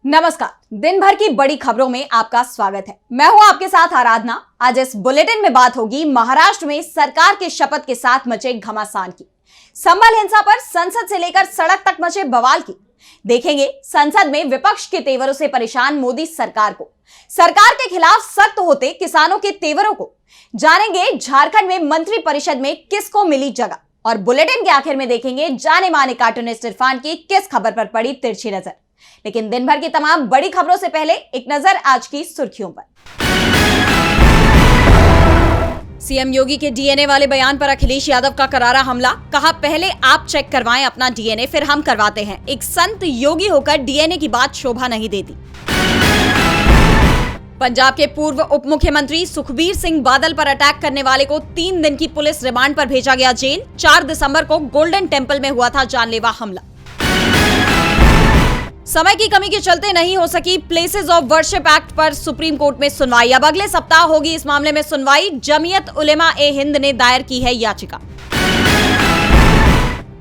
नमस्कार। दिन भर की बड़ी खबरों में आपका स्वागत है। मैं हूं आपके साथ आराधना। आज इस बुलेटिन में बात होगी महाराष्ट्र में सरकार के शपथ के साथ मचे घमासान की, संभल हिंसा पर संसद से लेकर सड़क तक मचे बवाल की। देखेंगे संसद में विपक्ष के तेवरों से परेशान मोदी सरकार को, सरकार के खिलाफ सख्त होते किसानों के तेवरों को। जानेंगे झारखंड में मंत्री परिषद में किसको मिली जगह, और बुलेटिन के आखिर में देखेंगे जाने माने कार्टूनिस्ट इरफान की किस खबर पर पड़ी तिरछी नजर। लेकिन दिन भर की तमाम बड़ी खबरों से पहले एक नजर आज की सुर्खियों पर। सीएम योगी के डीएनए वाले बयान पर अखिलेश यादव का करारा हमला। कहा पहले आप चेक करवाएं अपना डीएनए, फिर हम करवाते हैं। एक संत योगी होकर डीएनए की बात शोभा नहीं देती। पंजाब के पूर्व उप मुख्यमंत्री सुखबीर सिंह बादल पर अटैक करने वाले को 3 दिन की पुलिस रिमांड पर भेजा गया जेल। 4 दिसंबर को गोल्डन टेंपल में हुआ था जानलेवा हमला। समय की कमी के चलते नहीं हो सकी प्लेसेस ऑफ वर्शिप एक्ट पर सुप्रीम कोर्ट में सुनवाई। अब अगले सप्ताह होगी इस मामले में सुनवाई। जमीयत उलेमा ए हिंद ने दायर की है याचिका।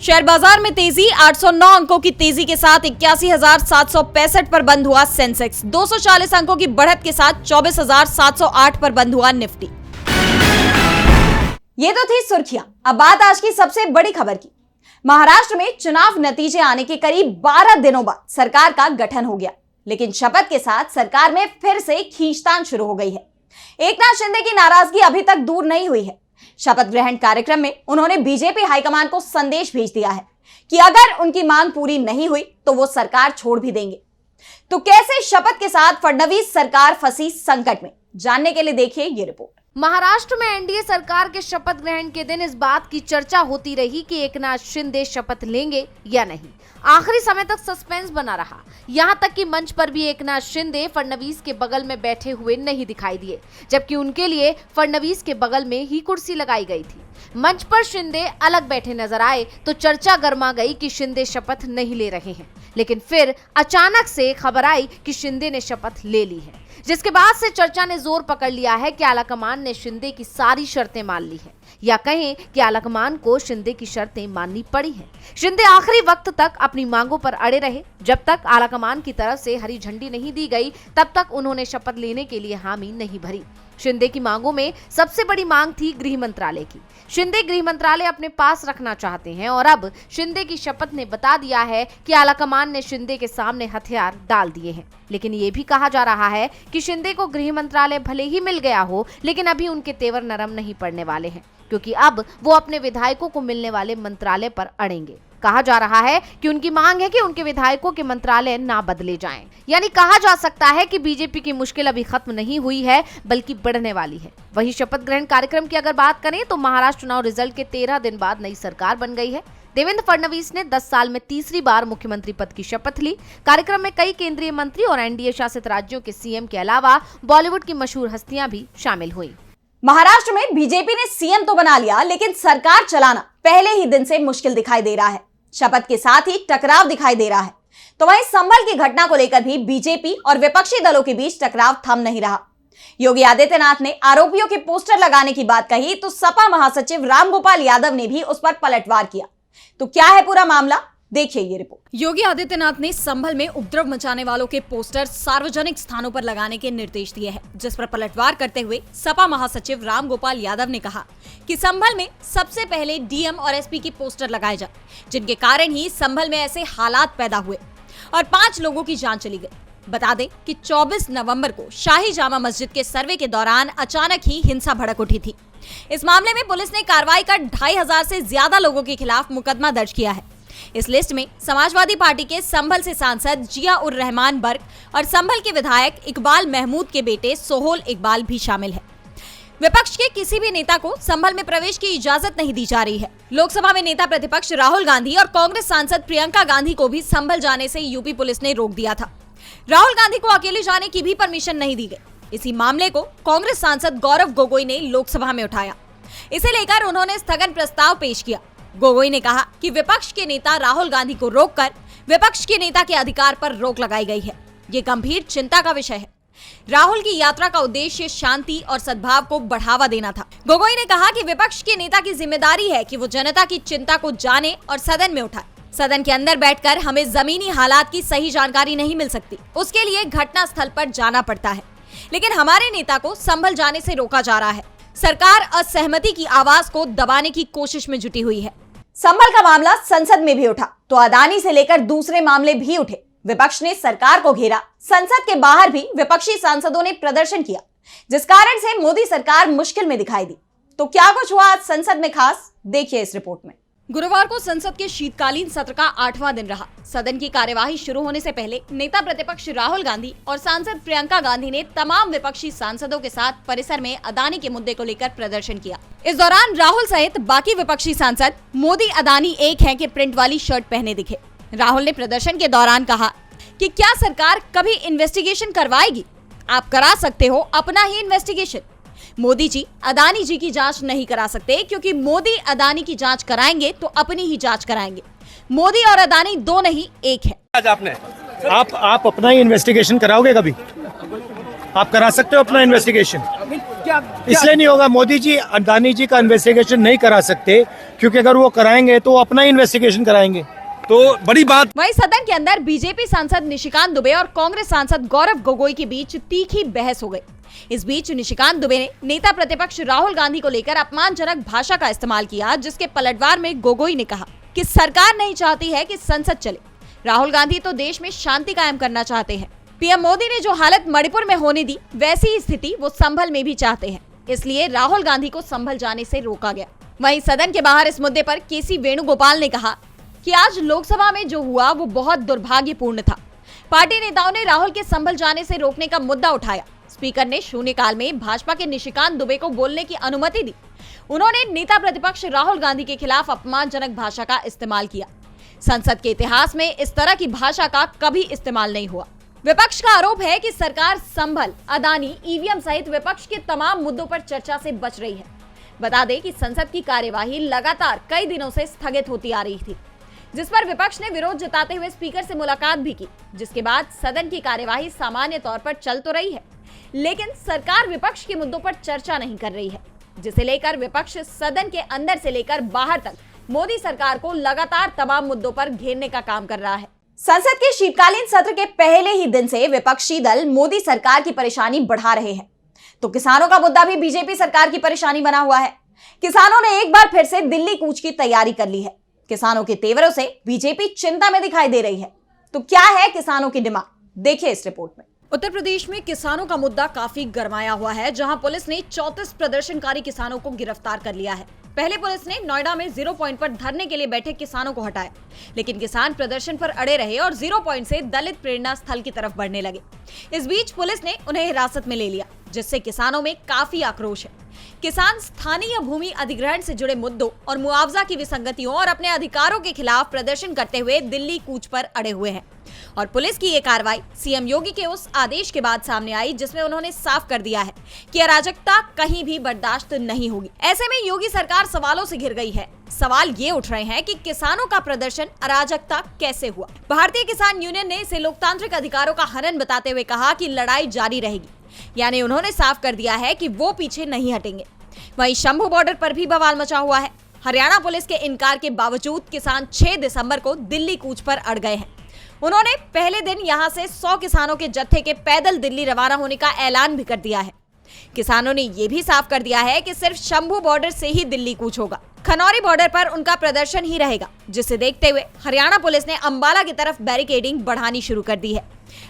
शेयर बाजार में तेजी, 809 अंकों की तेजी के साथ 81,765 पर बंद हुआ सेंसेक्स। 240 अंकों की बढ़त के साथ 24,708 पर बंद हुआ निफ्टी। ये तो थी सुर्खियां। अब बात आज की सबसे बड़ी खबर की। महाराष्ट्र में चुनाव नतीजे आने के करीब 12 दिनों बाद सरकार का गठन हो गया, लेकिन शपथ के साथ सरकार में फिर से खींचतान शुरू हो गई है। एकनाथ शिंदे की नाराजगी अभी तक दूर नहीं हुई है। शपथ ग्रहण कार्यक्रम में उन्होंने बीजेपी हाईकमान को संदेश भेज दिया है कि अगर उनकी मांग पूरी नहीं हुई तो वो सरकार छोड़ भी देंगे। तो कैसे शपथ के साथ फडणवीस सरकार फंसी संकट में, जानने के लिए देखिए ये रिपोर्ट। महाराष्ट्र में एनडीए सरकार के शपथ ग्रहण के दिन इस बात की चर्चा होती रही कि एकनाथ शिंदे शपथ लेंगे या नहीं। आखिरी समय तक सस्पेंस बना रहा। यहां तक कि मंच पर भी एकनाथ शिंदे फडणवीस के बगल में बैठे हुए नहीं दिखाई दिए, जबकि उनके लिए फडणवीस के बगल में ही कुर्सी लगाई गई थी। मंच पर शिंदे अलग बैठे नजर आए तो चर्चा गर्मा गई कि शिंदे शपथ नहीं ले रहे हैं। लेकिन फिर अचानक से खबर आई कि शिंदे ने शपथ ले ली है, जिसके बाद से चर्चा ने जोर पकड़ लिया है कि आलाकमान ने शिंदे की सारी शर्तें मान ली है, या कहें कि आलाकमान को शिंदे की शर्तें माननी पड़ी हैं। शिंदे आखिरी वक्त तक अपनी मांगों पर अड़े रहे। जब तक आलाकमान की तरफ से हरी झंडी नहीं दी गई तब तक उन्होंने शपथ लेने के लिए हामी नहीं भरी। शिंदे की मांगों में सबसे बड़ी मांग थी गृह मंत्रालय की। शिंदे गृह मंत्रालय अपने पास रखना चाहते हैं और अब शिंदे की शपथ ने बता दिया है कि आलाकमान ने शिंदे के सामने हथियार डाल दिए हैं। लेकिन ये भी कहा जा रहा है कि शिंदे को गृह मंत्रालय भले ही मिल गया हो, लेकिन अभी उनके तेवर नरम नहीं पड़ने वाले हैं, क्योंकि अब वो अपने विधायकों को मिलने वाले मंत्रालय पर अड़ेंगे। कहा जा रहा है कि उनकी मांग है कि उनके विधायकों के मंत्रालय ना बदले जाएं। यानी कहा जा सकता है कि बीजेपी की मुश्किल अभी खत्म नहीं हुई है, बल्कि बढ़ने वाली है। वहीं शपथ ग्रहण कार्यक्रम की अगर बात करें तो महाराष्ट्र चुनाव रिजल्ट के 13 दिन बाद नई सरकार बन गई है। देवेंद्र फडणवीस ने 10 साल में तीसरी बार मुख्यमंत्री पद की शपथ ली। कार्यक्रम में कई केंद्रीय मंत्री और एनडीए शासित राज्यों के सीएम के अलावा बॉलीवुड की मशहूर हस्तियां भी शामिल हुई। महाराष्ट्र में बीजेपी ने सीएम तो बना लिया, लेकिन सरकार चलाना पहले ही दिन से मुश्किल दिखाई दे रहा है। शपथ के साथ ही टकराव दिखाई दे रहा है। तो वहीं संभल की घटना को लेकर भी बीजेपी और विपक्षी दलों के बीच टकराव थम नहीं रहा। योगी आदित्यनाथ ने आरोपियों के पोस्टर लगाने की बात कही तो सपा महासचिव रामगोपाल यादव ने भी उस पर पलटवार किया। तो क्या है पूरा मामला, देखिए ये रिपोर्ट। योगी आदित्यनाथ ने संभल में उपद्रव मचाने वालों के पोस्टर सार्वजनिक स्थानों पर लगाने के निर्देश दिए हैं, जिस पर पलटवार करते हुए सपा महासचिव रामगोपाल यादव ने कहा कि संभल में सबसे पहले डीएम और एसपी की पोस्टर लगाए जाए, जिनके कारण ही संभल में ऐसे हालात पैदा हुए और 5 लोगों की जान चली गई। बता दें कि 24 नवंबर को शाही जामा मस्जिद के सर्वे के दौरान अचानक ही हिंसा भड़क उठी थी। इस मामले में पुलिस ने कार्रवाई कर 2500 से ज्यादा लोगों के खिलाफ मुकदमा दर्ज किया है। इस लिस्ट में समाजवादी पार्टी के संभल से सांसद जिया उर रहमान बर्क और संभल के विधायक इकबाल महमूद के बेटे सोहोल इकबाल भी शामिल है। विपक्ष के किसी भी नेता को संभल में प्रवेश की इजाजत नहीं दी जा रही है। लोकसभा में नेता प्रतिपक्ष राहुल गांधी और कांग्रेस सांसद प्रियंका गांधी को भी संभल जाने से यूपी पुलिस ने रोक दिया था। राहुल गांधी को अकेले जाने की भी परमिशन नहीं दी गई। इसी मामले को कांग्रेस सांसद गौरव गोगोई ने लोकसभा में उठाया। इसे लेकर उन्होंने स्थगन प्रस्ताव पेश किया। गोगोई ने कहा कि विपक्ष के नेता राहुल गांधी को रोककर विपक्ष के नेता के अधिकार पर रोक लगाई गई है। ये गंभीर चिंता का विषय है। राहुल की यात्रा का उद्देश्य शांति और सद्भाव को बढ़ावा देना था। गोगोई ने कहा कि विपक्ष के नेता की जिम्मेदारी है कि वो जनता की चिंता को जाने और सदन में उठाए। सदन के अंदर बैठकर हमें जमीनी हालात की सही जानकारी नहीं मिल सकती, उसके लिए घटना स्थल पर जाना पड़ता है। लेकिन हमारे नेता को संभल जाने से रोका जा रहा है। सरकार असहमति की आवाज को दबाने की कोशिश में जुटी हुई है। संभल का मामला संसद में भी उठा तो अदानी से लेकर दूसरे मामले भी उठे। विपक्ष ने सरकार को घेरा। संसद के बाहर भी विपक्षी सांसदों ने प्रदर्शन किया, जिस कारण से मोदी सरकार मुश्किल में दिखाई दी। तो क्या कुछ हुआ आज संसद में खास, देखिए इस रिपोर्ट में। गुरुवार को संसद के शीतकालीन सत्र का 8वां दिन रहा। सदन की कार्यवाही शुरू होने से पहले नेता प्रतिपक्ष राहुल गांधी और सांसद प्रियंका गांधी ने तमाम विपक्षी सांसदों के साथ परिसर में अदानी के मुद्दे को लेकर प्रदर्शन किया। इस दौरान राहुल सहित बाकी विपक्षी सांसद मोदी अदानी एक हैं के प्रिंट वाली शर्ट पहने दिखे। राहुल ने प्रदर्शन के दौरान कहा कि क्या सरकार कभी इन्वेस्टिगेशन करवाएगी? आप करा सकते हो अपना ही इन्वेस्टिगेशन। मोदी जी अदानी जी की जांच नहीं करा सकते, क्योंकि मोदी अदानी की जांच कराएंगे तो अपनी ही जांच कराएंगे। मोदी और अदानी दो नहीं एक है। आज आपने आप अपना ही इन्वेस्टिगेशन कराओगे? कभी आप करा सकते हो अपना इन्वेस्टिगेशन? इसलिए नहीं होगा। मोदी जी अदानी जी का इन्वेस्टिगेशन नहीं करा सकते, क्योंकि अगर वो कराएंगे तो वो अपना ही इन्वेस्टिगेशन कराएंगे। तो बड़ी बात। वहीं सदन के अंदर बीजेपी सांसद निशिकांत दुबे और कांग्रेस सांसद गौरव गोगोई के बीच तीखी बहस हो गई। इस बीच निशिकांत दुबे ने नेता प्रतिपक्ष राहुल गांधी को लेकर अपमानजनक भाषा का इस्तेमाल किया, जिसके पलटवार में गोगोई ने कहा कि सरकार नहीं चाहती है कि संसद चले। राहुल गांधी तो देश में शांति कायम करना चाहते हैं। पीएम मोदी ने जो हालत मणिपुर में होने दी, वैसी ही स्थिति वो संभल में भी चाहते हैं। इसलिए राहुल गांधी को संभल जाने से रोका गया। वहीं सदन के बाहर इस मुद्दे पर केसी वेणुगोपाल ने कहा कि आज लोकसभा में जो हुआ वो बहुत दुर्भाग्यपूर्ण था। पार्टी नेताओं ने राहुल के संभल जाने से रोकने का मुद्दा उठाया। स्पीकर ने शून्यकाल में भाजपा के निशिकांत दुबे को बोलने की अनुमति दी। उन्होंने नेता प्रतिपक्ष राहुल गांधी के खिलाफ अपमानजनक भाषा का इस्तेमाल किया। संसद के इतिहास में इस तरह की भाषा का कभी इस्तेमाल नहीं हुआ। विपक्ष का आरोप है कि सरकार संभल, अदानी, ईवीएम सहित विपक्ष के तमाम मुद्दों पर चर्चा से बच रही है। बता दें कि संसद की कार्यवाही लगातार कई दिनों से स्थगित होती आ रही थी, जिस पर विपक्ष ने विरोध जताते हुए स्पीकर से मुलाकात भी की, जिसके बाद सदन की कार्यवाही सामान्य तौर पर चल तो रही है, लेकिन सरकार विपक्ष के मुद्दों पर चर्चा नहीं कर रही है, जिसे लेकर विपक्ष सदन के अंदर से लेकर बाहर तक मोदी सरकार को लगातार तमाम मुद्दों पर घेरने का काम कर रहा है। संसद के शीतकालीन सत्र के पहले ही दिन से विपक्षी दल मोदी सरकार की परेशानी बढ़ा रहे हैं। तो किसानों का मुद्दा भी बीजेपी सरकार की परेशानी बना हुआ है। किसानों ने एक बार फिर से दिल्ली कूच की तैयारी कर ली है। किसानों के तेवरों से बीजेपी चिंता में दिखाई दे रही है। तो क्या है किसानों की डिमांड, देखिए इस रिपोर्ट में। उत्तर प्रदेश में किसानों का मुद्दा काफी गरमाया हुआ है, जहां पुलिस ने 34 प्रदर्शनकारी किसानों को गिरफ्तार कर लिया है। पहले पुलिस ने नोएडा में 0 पॉइंट पर धरने के लिए बैठे किसानों को हटाया, लेकिन किसान प्रदर्शन पर अड़े रहे और 0 पॉइंट से दलित प्रेरणा स्थल की तरफ बढ़ने लगे। इस बीच पुलिस ने उन्हें हिरासत में ले लिया, जिससे किसानों में काफी आक्रोश है। किसान स्थानीय भूमि अधिग्रहण से जुड़े मुद्दों और मुआवजा की विसंगतियों और अपने अधिकारों के खिलाफ प्रदर्शन करते हुए दिल्ली कूच पर अड़े हुए हैं। और पुलिस की ये कार्रवाई सीएम योगी के उस आदेश के बाद सामने आई, जिसमें उन्होंने साफ कर दिया है कि अराजकता कहीं भी बर्दाश्त नहीं होगी। ऐसे में योगी सरकार सवालों से घिर गई है। सवाल ये उठ रहे हैं कि किसानों का प्रदर्शन अराजकता कैसे हुआ। भारतीय किसान यूनियन ने इसे लोकतांत्रिक अधिकारों का हनन बताते हुए कहा कि लड़ाई जारी रहेगी, यानी उन्होंने साफ कर दिया है कि वो पीछे नहीं हटेंगे। वहीं शंभू बॉर्डर पर भी बवाल मचा हुआ है। हरियाणा पुलिस के इनकार के बावजूद किसान 6 दिसंबर को दिल्ली कूच पर अड़ गए हैं। उन्होंने पहले दिन यहां से 100 किसानों के जत्थे के पैदल दिल्ली रवाना होने का ऐलान भी कर दिया है। किसानों ने यह भी साफ कर दिया है कि सिर्फ शंभू बॉर्डर से ही दिल्ली कूच होगा। खनौरी बॉर्डर पर उनका प्रदर्शन ही रहेगा, जिसे देखते हुए हरियाणा पुलिस ने अंबाला की तरफ बैरिकेडिंग बढ़ानी शुरू कर दी है।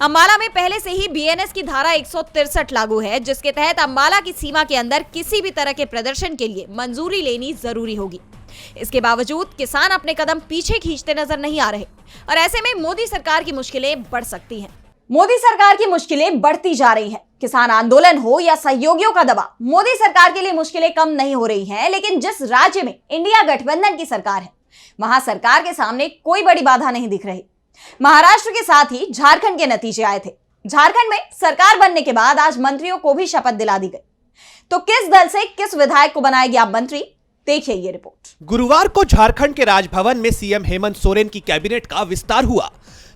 अंबाला में पहले से ही बीएनएस की धारा 163 लागू है, जिसके तहत अंबाला की सीमा के अंदर किसी भी तरह के प्रदर्शन के लिए मंजूरी लेनी जरूरी होगी। इसके बावजूद किसान अपने कदम पीछे खींचते नजर नहीं आ रहे और ऐसे में मोदी सरकार की मुश्किलें बढ़ सकती हैं। मोदी सरकार की मुश्किलें बढ़ती जा रही हैं। किसान आंदोलन हो या सहयोगियों का दबाव, मोदी सरकार के लिए मुश्किलें कम नहीं हो रही हैं। लेकिन जिस राज्य में इंडिया गठबंधन की सरकार है, वहां सरकार के सामने कोई बड़ी बाधा नहीं दिख रही। महाराष्ट्र के साथ ही झारखंड के नतीजे आए थे। झारखंड में सरकार बनने के बाद आज मंत्रियों को भी शपथ दिला दी गई। तो किस दल से किस विधायक को बनाया गया मंत्री, देखिए ये रिपोर्ट। गुरुवार को झारखंड के राजभवन में सीएम हेमंत सोरेन की कैबिनेट का विस्तार हुआ।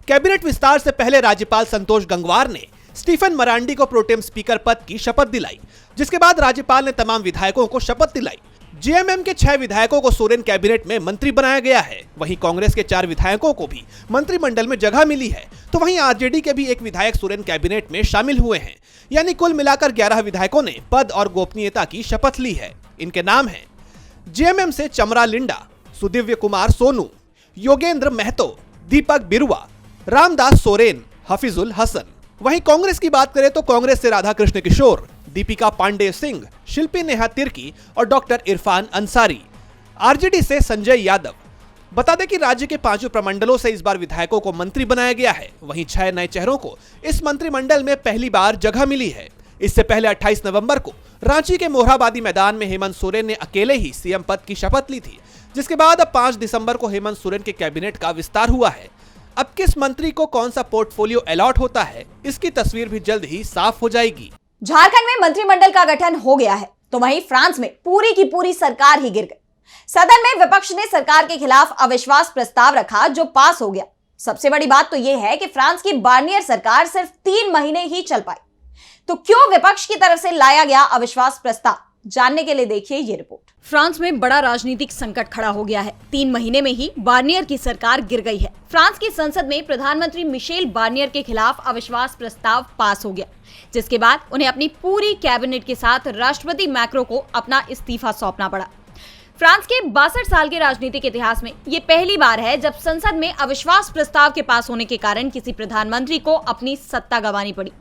कैबिनेट विस्तार से पहले राज्यपाल संतोष गंगवार ने स्टीफन मरांडी को प्रोटेम स्पीकर पद की शपथ दिलाई, जिसके बाद राज्यपाल ने तमाम विधायकों को शपथ दिलाई। जेएमएम के 6 विधायकों को सोरेन कैबिनेट में मंत्री बनाया गया है। वहीं कांग्रेस के 4 विधायकों को भी मंत्रिमंडल में जगह मिली है, तो वहीं आरजेडी के भी एक विधायक सोरेन कैबिनेट में शामिल हुए हैं। यानी कुल मिलाकर 11 विधायकों ने पद और गोपनीयता की शपथ ली है। इनके नाम हैं जेएमएम से चमरा लिंडा, सुदिव्य कुमार सोनू, योगेंद्र महतो, दीपक बिरुआ, रामदास सोरेन, हफीजुल हसन। वहीं कांग्रेस की बात करें तो कांग्रेस से राधा कृष्ण किशोर, दीपिका पांडे सिंह, शिल्पी नेहा तिर्की और डॉक्टर इरफान अंसारी। आरजेडी से संजय यादव। बता दें कि राज्य के 5 प्रमंडलों से इस बार विधायकों को मंत्री बनाया गया है। वहीं 6 नए चेहरों को इस मंत्रिमंडल में पहली बार जगह मिली है। इससे पहले 28 नवंबर को रांची के मोरहाबादी मैदान में हेमंत सोरेन ने अकेले ही सीएम पद की शपथ ली थी, जिसके बाद अब 5 दिसंबर को हेमंत सोरेन के कैबिनेट का विस्तार हुआ है। अब किस मंत्री को कौन सा पोर्टफोलियो अलॉट होता है, इसकी तस्वीर भी जल्द ही साफ हो जाएगी। झारखंड में मंत्रिमंडल का गठन हो गया है, तो वहीं फ्रांस में पूरी की पूरी सरकार ही गिर गई। सदन में विपक्ष ने सरकार के खिलाफ अविश्वास प्रस्ताव रखा, जो पास हो गया। सबसे बड़ी बात तो यह है कि फ्रांस की बार्नियर सरकार सिर्फ 3 महीने ही चल पाई। तो क्यों विपक्ष की तरफ से लाया गया अविश्वास प्रस्ताव, जानने के लिए देखिए ये रिपोर्ट। फ्रांस में बड़ा राजनीतिक संकट खड़ा हो गया है। 3 महीने में ही बार्नियर की सरकार गिर गई है। फ्रांस की संसद में प्रधानमंत्री मिशेल बार्नियर के खिलाफ अविश्वास प्रस्ताव पास हो गया, जिसके बाद उन्हें अपनी पूरी कैबिनेट के साथ राष्ट्रपति मैक्रो को अपना इस्तीफा सौंपना पड़ा। फ्रांस के 62 साल के राजनीतिक इतिहास में ये पहली बार है जब संसद में अविश्वास प्रस्ताव के पास होने के कारण किसी प्रधानमंत्री को अपनी सत्ता गंवानी पड़ी।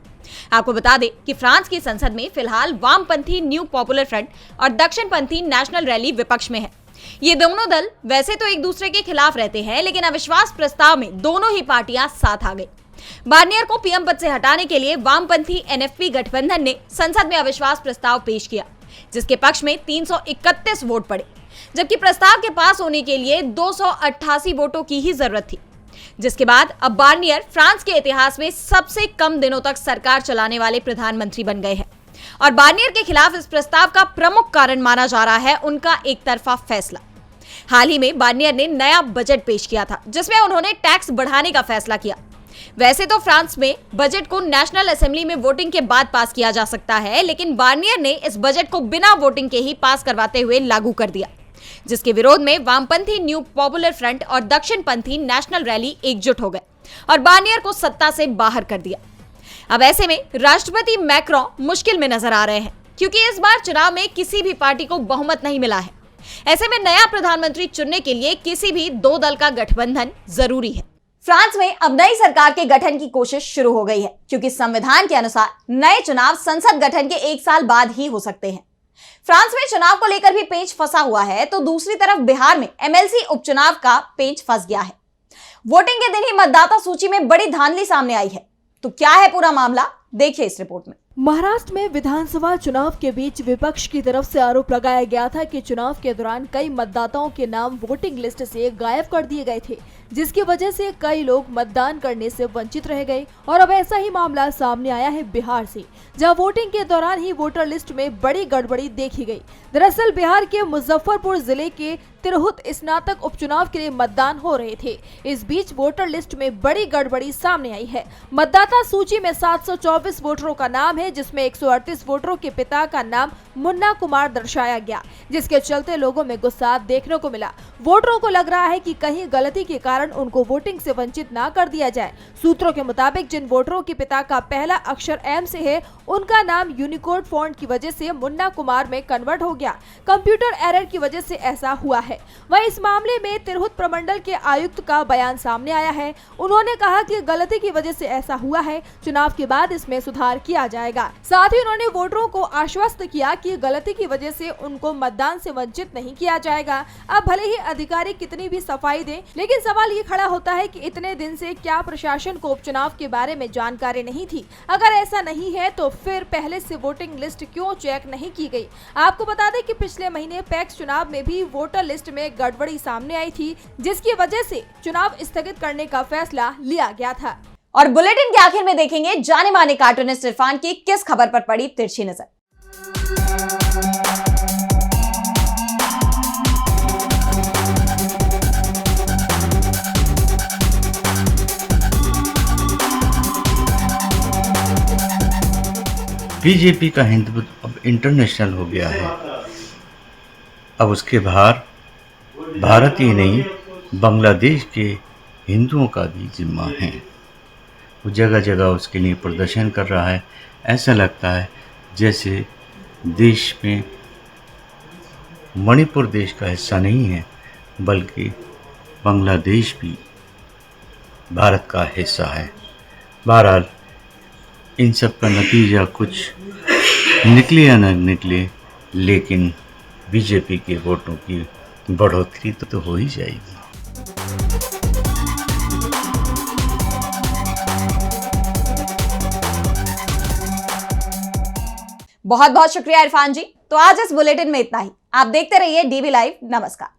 आपको बता दें कि फ्रांस की संसद में फिलहाल वामपंथी न्यू पॉपुलर फ्रंट और दक्षिणपंथी नेशनल रैली विपक्ष में है। ये दोनों दल वैसे तो एक दूसरे के खिलाफ रहते हैं, लेकिन अविश्वास प्रस्ताव में दोनों ही पार्टियां साथ आ गई। बार्नियर को पीएम पद से हटाने के लिए वामपंथी एनएफपी गठबंधन ने संसद में अविश्वास प्रस्ताव पेश किया, जिसके पक्ष में 331 वोट पड़े, जबकि प्रस्ताव के पास होने के लिए 288 वोटों की ही जरूरत थी। जिसके बाद अब बार्नियर फ्रांस के इतिहास में सबसे कम दिनों तक सरकार चलाने वाले प्रधानमंत्री बन गए हैं। और बार्नियर के खिलाफ इस प्रस्ताव का प्रमुख कारण माना जा रहा है उनका एक तरफा फैसला। हाल ही में बार्नियर ने नया बजट पेश किया था, जिसमें उन्होंने टैक्स बढ़ाने का फैसला किया। वैसे तो फ्रांस में बजट को नेशनल असेंबली में वोटिंग के बाद पास किया जा सकता है, लेकिन बार्नियर ने इस बजट को बिना वोटिंग के ही पास करवाते हुए लागू कर दिया, जिसके विरोध में वामपंथी न्यू पॉपुलर फ्रंट और दक्षिणपंथी नेशनल रैली एकजुट हो गए और बार्नियर को सत्ता से बाहर कर दिया। अब ऐसे में राष्ट्रपति मैक्रो मुश्किल में नजर आ रहे हैं, क्योंकि इस बार चुनाव में किसी भी पार्टी को बहुमत नहीं मिला है। ऐसे में नया प्रधानमंत्री चुनने के लिए किसी भी 2 दल का गठबंधन जरूरी है। फ्रांस में अब नई सरकार के गठन की कोशिश शुरू हो गई है, क्योंकि संविधान के अनुसार नए चुनाव संसद गठन के 1 साल बाद ही हो सकते हैं। फ्रांस में चुनाव को लेकर भी पेंच फंसा हुआ है, तो दूसरी तरफ बिहार में एमएलसी उपचुनाव का पेंच फंस गया है। वोटिंग के दिन ही मतदाता सूची में बड़ी धांधली सामने आई है। तो क्या है पूरा मामला, देखिए इस रिपोर्ट में। महाराष्ट्र में विधानसभा चुनाव के बीच विपक्ष की तरफ से आरोप लगाया गया था कि चुनाव के दौरान कई मतदाताओं के नाम वोटिंग लिस्ट से गायब कर दिए गए थे, जिसकी वजह से कई लोग मतदान करने से वंचित रह गए। और अब ऐसा ही मामला सामने आया है बिहार से, जहां वोटिंग के दौरान ही वोटर लिस्ट में बड़ी गड़बड़ी देखी गई। दरअसल बिहार के मुजफ्फरपुर जिले के तिरहुत स्नातक उपचुनाव के लिए मतदान हो रहे थे। इस बीच वोटर लिस्ट में बड़ी गड़बड़ी सामने आई है। मतदाता सूची में 724 वोटरों का नाम है, जिसमें 138 वोटरों के पिता का नाम मुन्ना कुमार दर्शाया गया, जिसके चलते लोगों में गुस्सा देखने को मिला। वोटरों को लग रहा है कि कहीं गलती के कारण उनको वोटिंग से वंचित ना कर दिया जाए। सूत्रों के मुताबिक जिन वोटरों के पिता का पहला अक्षर एम से है, उनका नाम यूनिकोड फॉन्ट की वजह से मुन्ना कुमार में कन्वर्ट हो गया। कंप्यूटर एरर की वजह से ऐसा हुआ है। वहीं इस मामले में तिरहुत प्रमंडल के आयुक्त का बयान सामने आया है। उन्होंने कहा कि गलती की वजह से ऐसा हुआ है, चुनाव के बाद इसमें सुधार किया जाएगा। साथ ही उन्होंने वोटरों को आश्वस्त किया कि गलती की वजह से उनको मतदान से वंचित नहीं किया जाएगा। अब भले ही अधिकारी कितनी भी सफाई दें, लेकिन सवाल ये खड़ा होता है कि इतने दिन से क्या प्रशासन को उपचुनाव के बारे में जानकारी नहीं थी? अगर ऐसा नहीं है तो फिर पहले से वोटिंग लिस्ट क्यों चेक नहीं की गई? आपको बता दें कि पिछले महीने पैक्स चुनाव में भी वोटर लिस्ट में गड़बड़ी सामने आई थी, जिसकी वजह से चुनाव स्थगित करने का फैसला लिया गया था। और बुलेटिन के आखिर में देखेंगे जाने माने कार्टूनिस्ट इरफान की किस खबर पर पड़ी तिरछी नजर। बीजेपी का हिंदुत्व अब इंटरनेशनल हो गया है। अब उसके बाहर भारत ही नहीं बांग्लादेश के हिंदुओं का भी जिम्मा है। वो जगह जगह उसके लिए प्रदर्शन कर रहा है। ऐसा लगता है जैसे देश में मणिपुर देश का हिस्सा नहीं है, बल्कि बांग्लादेश भी भारत का हिस्सा है। बहरहाल इन सब का नतीजा कुछ निकले या न निकले, लेकिन बीजेपी के वोटों की बढ़ोतरी तो हो ही जाएगी। बहुत बहुत शुक्रिया इरफान जी। तो आज इस बुलेटिन में इतना ही। आप देखते रहिए डीवी लाइव। नमस्कार।